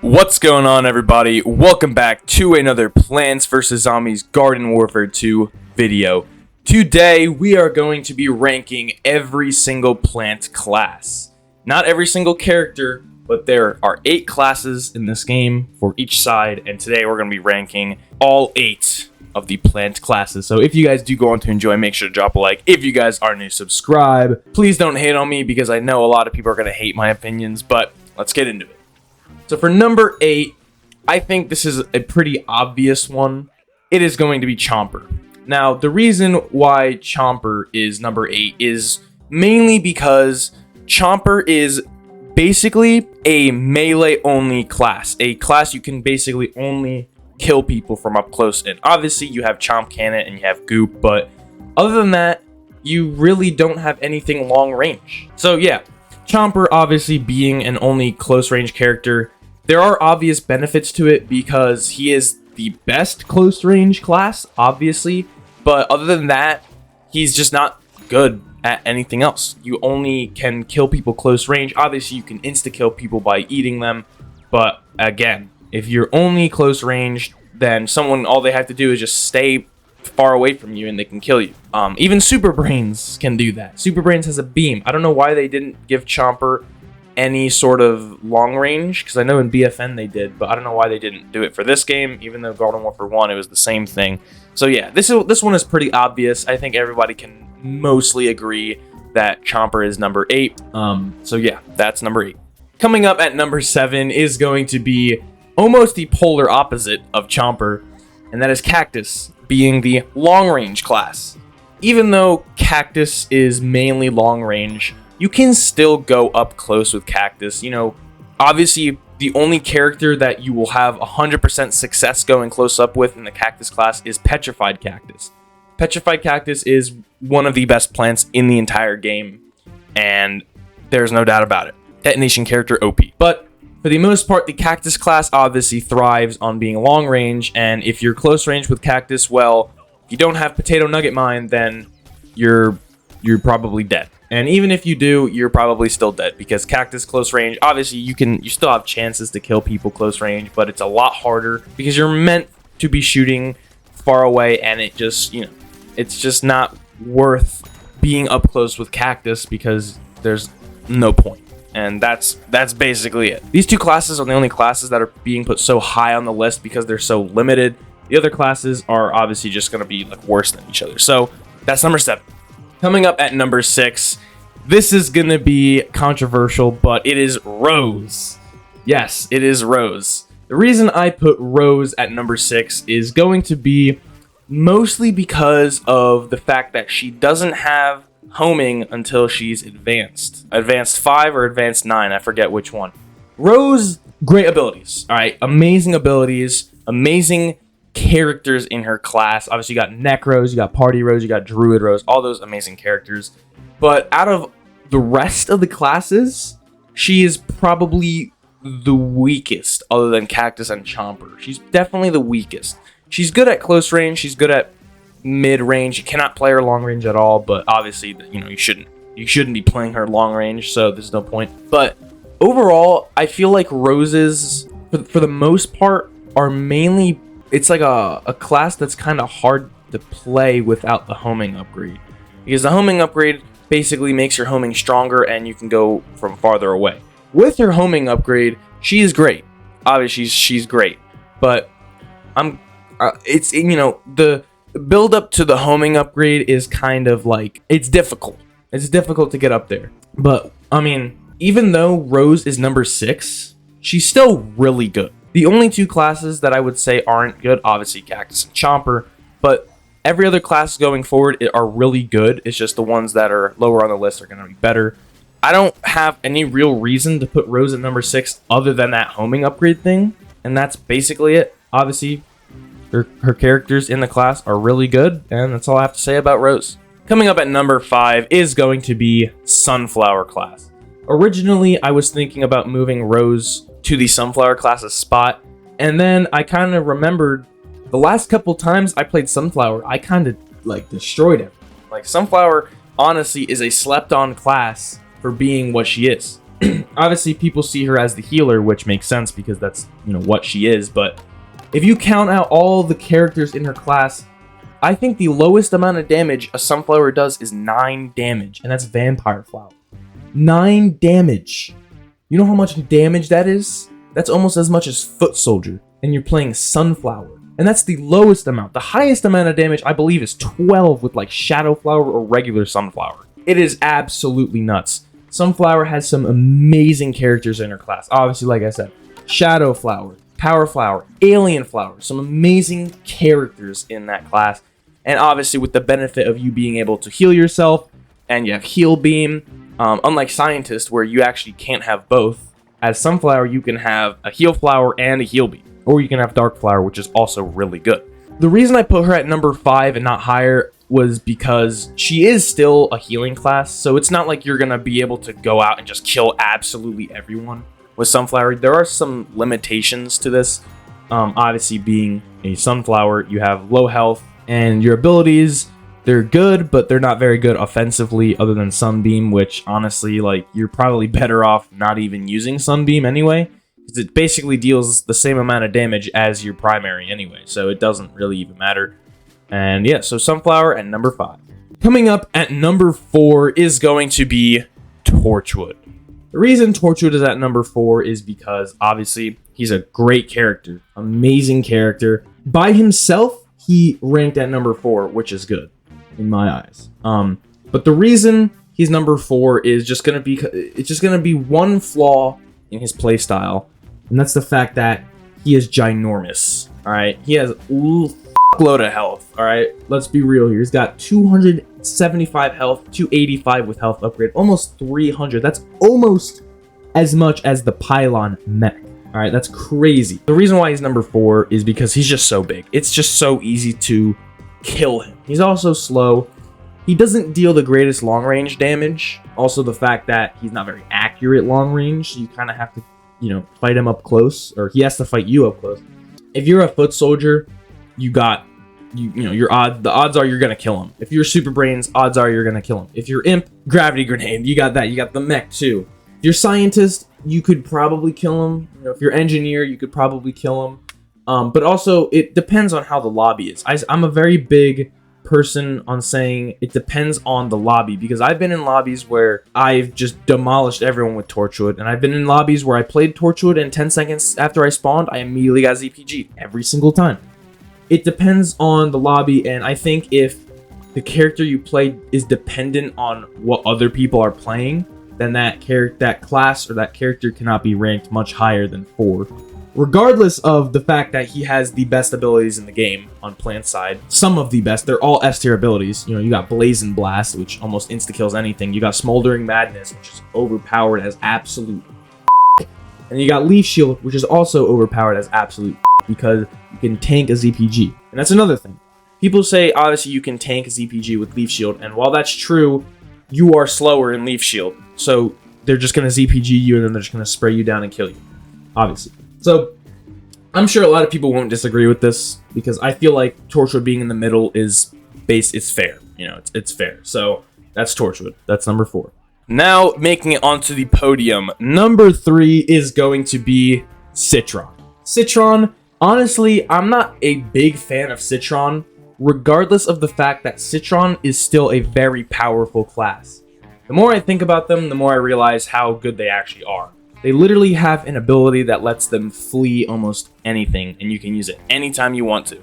What's going on, everybody? Welcome back to another Plants vs. Zombies Garden Warfare 2 video. Today, we are going to be ranking every single plant class. Not every single character, but there are 8 classes in this game for each side, and today we're going to be ranking all 8 of the plant classes. So if you guys do go on to enjoy, make sure to drop a like. If you guys are new, subscribe. Please don't hate on me because I know a lot of people are going to hate my opinions, but let's get into it. So for number 8, I think this is a pretty obvious one. It is going to be Chomper. Now, the reason why Chomper is number 8 is mainly because Chomper is basically a melee-only class. A class you can basically only kill people from up close. And obviously, you have Chomp Cannon and you have Goop, but other than that, you really don't have anything long range. So yeah, Chomper obviously being an only close range character, there are obvious benefits to it because he is the best close range class, obviously, but other than that, he's just not good at anything else. You only can kill people close range. Obviously, you can insta-kill people by eating them, but again, if you're only close range, then all they have to do is just stay far away from you and they can kill you. Even Super Brains can do that. Super Brains has a beam. I don't know why they didn't give Chomper any sort of long range, because I know in BFN they did, but I don't know why they didn't do it for this game, even though Garden Warfare 1 it was the same thing. So yeah, this one is pretty obvious. I think everybody can mostly agree that Chomper is number 8. So yeah, that's number 8. Coming up at number 7 is going to be almost the polar opposite of Chomper, and that is Cactus, being the long range class. Even though Cactus is mainly long range, you can still go up close with Cactus. You know, obviously the only character that you will have 100% success going close up with in the Cactus class is Petrified Cactus. Petrified Cactus is one of the best plants in the entire game, and there's no doubt about it. Detonation character OP. But for the most part, the Cactus class obviously thrives on being long range, and if you're close range with Cactus, well, if you don't have Potato Nugget Mine, then you're probably dead. And even if you do, you're probably still dead, because Cactus close range, obviously you still have chances to kill people close range, but it's a lot harder because you're meant to be shooting far away, and it just, it's just not worth being up close with Cactus because there's no point. And that's basically it. These two classes are the only classes that are being put so high on the list because they're so limited. The other classes are obviously just going to be like worse than each other. So that's number 7. Coming up at number 6, this is going to be controversial, but it is Rose. Yes, it is Rose. The reason I put Rose at number 6 is going to be mostly because of the fact that she doesn't have homing until she's advanced. Advanced 5 or advanced 9, I forget which one. Rose, great abilities, all right? Amazing abilities, amazing characters in her class. Obviously, you got Neck Rose, you got Party Rose, you got Druid Rose, all those amazing characters. But out of the rest of the classes, she is probably the weakest other than Cactus and Chomper. She's definitely the weakest. She's good at close range, she's good at mid-range. You cannot play her long range at all, but obviously, you shouldn't be playing her long range, so there's no point. But overall, I feel like Roses, for the most part, are mainly, it's like a class that's kind of hard to play without the homing upgrade, because the homing upgrade basically makes your homing stronger and you can go from farther away. With her homing upgrade, she is great. Obviously, she's great, but the build up to the homing upgrade is kind of like, it's difficult. It's difficult to get up there. But I mean, even though Rose is number 6, she's still really good. The only 2 classes that I would say aren't good, obviously Cactus and Chomper, but every other class going forward are really good. It's just the ones that are lower on the list are going to be better. I don't have any real reason to put Rose at number 6 other than that homing upgrade thing, and that's basically it. Obviously, her characters in the class are really good, and that's all I have to say about Rose. Coming up at number 5 is going to be Sunflower class. Originally, I was thinking about moving Rose to the Sunflower class's spot, and then I kind of remembered the last couple times I played Sunflower, I kind of like destroyed him. Like, Sunflower honestly is a slept-on class for being what she is. Obviously, people see her as the healer, which makes sense because that's, what she is. But if you count out all the characters in her class, I think the lowest amount of damage a Sunflower does is 9 damage, and that's Vampire Flower. 9 damage. You know how much damage that is? That's almost as much as Foot Soldier, and you're playing Sunflower. And that's the lowest amount. The highest amount of damage, I believe, is 12 with like Shadow Flower or regular Sunflower. It is absolutely nuts. Sunflower has some amazing characters in her class. Obviously, like I said, Shadow Flower, Power Flower, Alien Flower. Some amazing characters in that class. And obviously, with the benefit of you being able to heal yourself, and you have Heal Beam, unlike Scientist, where you actually can't have both. As Sunflower, you can have a Heal Flower and a Heal Beam. Or you can have Dark Flower, which is also really good. The reason I put her at number 5 and not higher was because she is still a healing class. So it's not like you're going to be able to go out and just kill absolutely everyone with Sunflower. There are some limitations to this. Obviously, being a Sunflower, you have low health. And your abilities, they're good, but they're not very good offensively other than Sunbeam, which honestly, like, you're probably better off not even using Sunbeam anyway. Because it basically deals the same amount of damage as your primary anyway, so it doesn't really even matter. And yeah, so Sunflower at number 5. Coming up at number 4 is going to be Torchwood. The reason Torchwood is at number 4 is because, obviously, he's a great character. Amazing character. By himself, he ranked at number 4, which is good in my eyes. But the reason he's number 4 is just gonna be one flaw in his playstyle, and that's the fact that he is ginormous. All right, he has a load of health. All right, let's be real here. He's got 275 health, 285 with health upgrade, almost 300. That's almost as much as the Pylon mech. All right, that's crazy. The reason why he's number 4 is because he's just so big. It's just so easy to kill him. He's also slow. He doesn't deal the greatest long-range damage. Also, the fact that he's not very accurate long-range. So you kind of have to, fight him up close, or he has to fight you up close. If you're a Foot Soldier, the odds are you're gonna kill him. If you're Super Brains, odds are you're gonna kill him. If you're Imp, Gravity Grenade, you got that. You got the mech too. If you're Scientist, you could probably kill him. If you're Engineer, you could probably kill him. But also, it depends on how the lobby is. I'm a very big person on saying it depends on the lobby, because I've been in lobbies where I've just demolished everyone with Torchwood, and I've been in lobbies where I played Torchwood and 10 seconds after I spawned, I immediately got ZPG every single time. It depends on the lobby, and I think if the character you play is dependent on what other people are playing, then that class or that character cannot be ranked much higher than 4. Regardless of the fact that he has the best abilities in the game on Plant's side. Some of the best. They're all S tier abilities. You got Blazing Blast, which almost insta-kills anything. You got Smoldering Madness, which is overpowered as absolute and you got Leaf Shield, which is also overpowered as absolute because you can tank a ZPG. And that's another thing. People say, obviously, you can tank a ZPG with Leaf Shield, and while that's true, you are slower in Leaf Shield. So they're just going to ZPG you, and then they're just going to spray you down and kill you. Obviously. So I'm sure a lot of people won't disagree with this, because I feel like Torchwood being in the middle is it's fair. It's fair. So that's Torchwood. That's number 4. Now, making it onto the podium, number 3 is going to be Citron. Citron, honestly, I'm not a big fan of Citron, regardless of the fact that Citron is still a very powerful class. The more I think about them, the more I realize how good they actually are. They literally have an ability that lets them flee almost anything, and you can use it anytime you want to.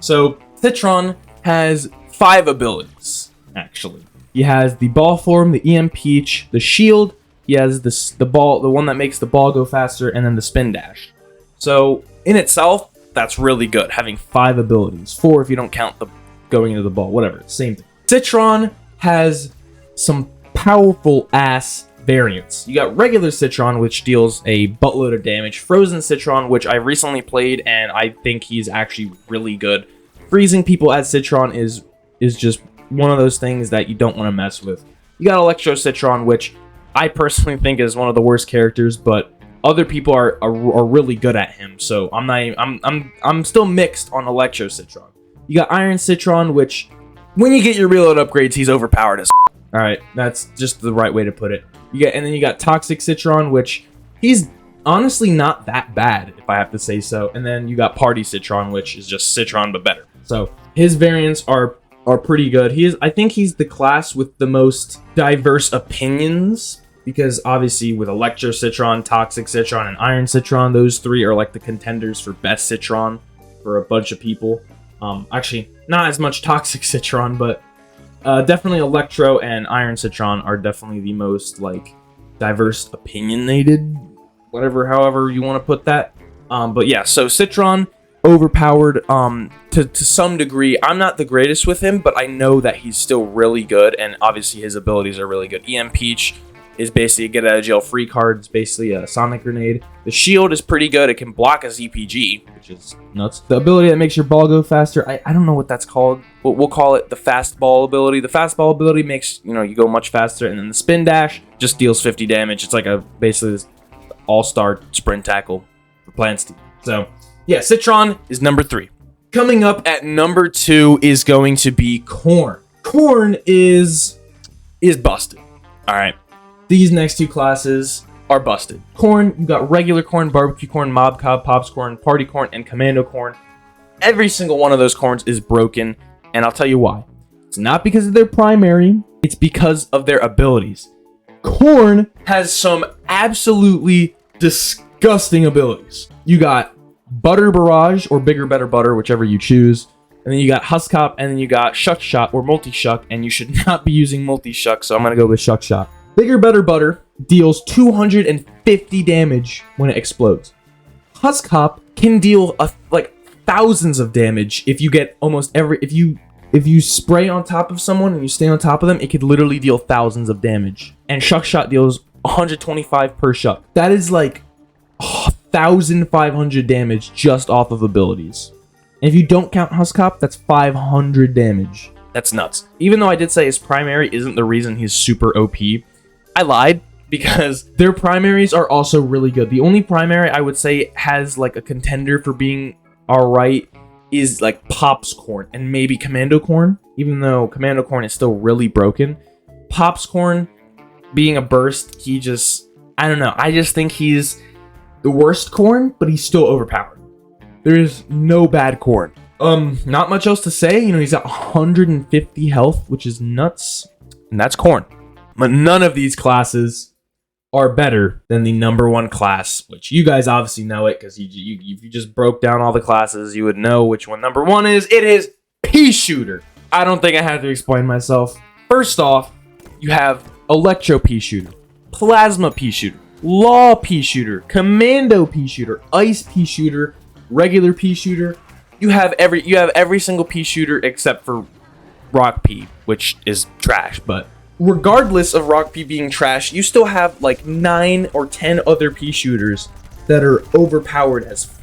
So, Citron has 5 abilities, actually. He has the Ball Form, the EM Peach, the Shield, he has the one that makes the ball go faster, and then the Spin Dash. So, in itself, that's really good, having 5 abilities. 4 if you don't count the going into the ball, whatever, same thing. Citron has some powerful ass variants. You got regular Citron, which deals a buttload of damage. Frozen Citron, which I recently played, and I think he's actually really good. Freezing people as Citron is just one of those things that you don't want to mess with. You got Electro Citron, which I personally think is one of the worst characters, but other people are really good at him. So I'm still mixed on Electro Citron. You got Iron Citron, which when you get your reload upgrades, he's overpowered as All right, that's just the right way to put it. And then you got Toxic Citron, which he's honestly not that bad, if I have to say so. And then you got Party Citron, which is just Citron but better. So his variants are pretty good. I think he's the class with the most diverse opinions, because obviously with Electro Citron, Toxic Citron, and Iron Citron, those three are like the contenders for best Citron for a bunch of people. Actually, not as much Toxic Citron, but definitely Electro and Iron Citron are definitely the most like diverse opinionated, however you want to put that. But yeah, so Citron overpowered to some degree. I'm not the greatest with him, but I know that he's still really good, and obviously his abilities are really good. EM Peach is basically a get out of jail free card. It's basically a Sonic Grenade. The shield is pretty good. It can block a ZPG, which is nuts. The ability that makes your ball go faster, I don't know what that's called, but we'll call it the fast ball ability. The fast ball ability makes, you go much faster, and then the spin dash just deals 50 damage. It's like basically this all-star sprint tackle for Plants team. So yeah, Citron is number 3. Coming up at number 2 is going to be Corn. Corn is busted. All right. These next two classes are busted. Corn, you got regular corn, barbecue corn, mob cob, pops corn, party corn, and commando corn. Every single one of those corns is broken, and I'll tell you why. It's not because of their primary, it's because of their abilities. Corn has some absolutely disgusting abilities. You got Butter Barrage, or Bigger Better Butter, whichever you choose. And then you got Husk Hop, and then you got Shuck Shot, or Multi-Shuck, and you should not be using Multi-Shuck, so I'm going to go with Shuck Shot. Bigger Better Butter deals 250 damage when it explodes. Husk Hop can deal like thousands of damage if you get if you spray on top of someone and you stay on top of them, it could literally deal thousands of damage. And Shuck Shot deals 125 per shuck. That is like 1,500 damage just off of abilities. And if you don't count Husk Hop, that's 500 damage. That's nuts. Even though I did say his primary isn't the reason he's super OP, I lied, because their primaries are also really good. The only primary I would say has like a contender for being alright is like Pops Corn and maybe Commando Corn, even though Commando Corn is still really broken. Pops Corn being a burst, I don't know. I just think he's the worst corn, but he's still overpowered. There's no bad corn. Not much else to say. He's got 150 health, which is nuts. And that's corn. But none of these classes are better than the number 1 class, which you guys obviously know it, because if you just broke down all the classes, you would know which one number 1 is. It is Pea Shooter. I don't think I have to explain myself. First off, you have Electro Pea Shooter, Plasma Pea Shooter, Law Pea Shooter, Commando Pea Shooter, Ice Pea Shooter, Regular Pea Shooter. You have every single Pea Shooter except for Rock Pea, which is trash, but regardless of Rock Pea being trash, you still have like 9 or 10 other Pea Shooters that are overpowered as f***.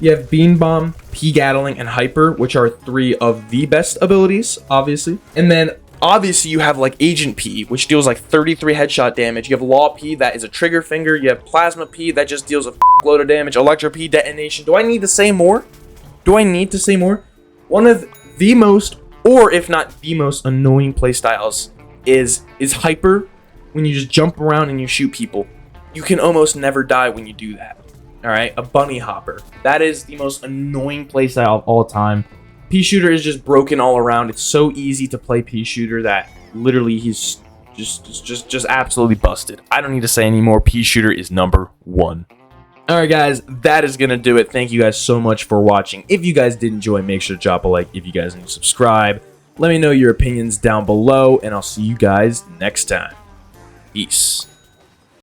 You have Bean Bomb, Pea Gatling, and Hyper, which are 3 of the best abilities, obviously. And then obviously you have like Agent Pea, which deals like 33 headshot damage. You have Law Pea, that is a trigger finger. You have Plasma Pea, that just deals a load of damage. Electro Pea, detonation. Do I need to say more? One of the most, or if not the most annoying playstyles is Hyper. When you just jump around and you shoot people, you can almost never die when you do that. All right, a Bunny Hopper, that is the most annoying playstyle of all time. Pea Shooter is just broken all around. It's so easy to play Pea Shooter that literally he's just absolutely busted. I don't need to say anymore. Pea Shooter is number 1. All right, guys, that is going to do it. Thank you guys so much for watching. If you guys did enjoy, make sure to drop a like. If you guys need to subscribe, let me know your opinions down below, and I'll see you guys next time. Peace.